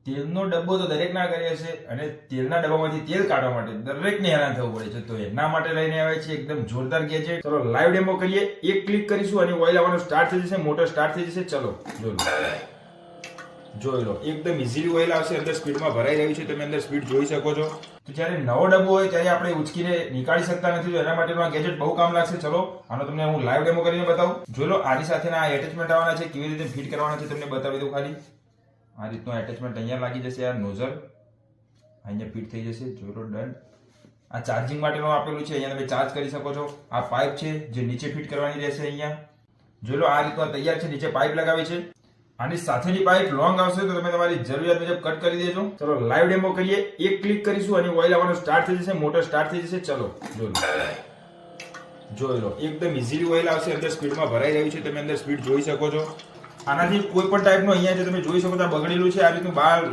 તેલનો ડબ્બો તો દરેકના ઘરે હશે અને તેલના ડબ્બામાંથી તેલ કાઢવા માટે દરેકને હેરાન થવું પડે છે, તો એના માટે લઈને આવે છે એકદમ જોરદાર ગેજેટ. ચલો લાઈવ ડેમો કરીએ. એક ક્લિક કરીશું અને ઓઇલ આવવાનું સ્ટાર્ટ થઈ જશે, મોટર સ્ટાર્ટ થઈ જશે. ચલો જોઈ લો એકદમ ઇઝીલી ઓઇલ આવશે, અંદર સ્પીડમાં ભરાઈ રહ્યું છે, તમે અંદર સ્પીડ જોઈ શકો છો. તો જ્યારે નવો ડબ્બો હોય ત્યારે આપણે ઉચકીને નીકાળી શકતા નથી, તો એના માટેનું આ ગેજેટ બહુ કામ લાગશે. ચલો આનો તમને હું લાઈવ ડેમો કરીને બતાવું. જોઈ લો આની સાથેના આ એટેચમેન્ટ આવવાના છે, કેવી રીતે ફિટ કરવાના છે તમને બતાવી દઉં. ખાલી આ રીતનું એટેચમેન્ટ અહીંયા લાગી જશે, આ નોઝલ અહીંયા ફિટ થઈ જશે. જોઈ લો ડન. આ ચાર્જિંગ માટેનું આપેલું છે, અહીંયા તમે ચાર્જ કરી શકો છો. આ પાઇપ છે જે નીચે ફિટ કરવાની રહેશે અહીંયા. જોઈ લો આ રીતનું તૈયાર છે, નીચે પાઇપ લગાવી છે. આની સાથેની પાઇપ લોંગ આવશે તો તમે તમારી જરૂરિયાત મુજબ કટ કરી દેજો. ચલો લાઈવ ડેમો કરીએ. એક ક્લિક કરીશું અને ઓઇલ આવવાનું સ્ટાર્ટ થઈ જશે, મોટર સ્ટાર્ટ થઈ જશે. ચલો જોઈ લો એકદમ ઇઝીલી ઓઇલ આવશે, અંદર સ્પીડમાં ભરાઈ રહ્યું છે, તમે અંદર સ્પીડ જોઈ શકો છો. આનાથી કોઈ પણ ટાઈપનું અહીંયા જે તમે જોઈ શકો છો બગડેલું છે, આ રીતનું બહાર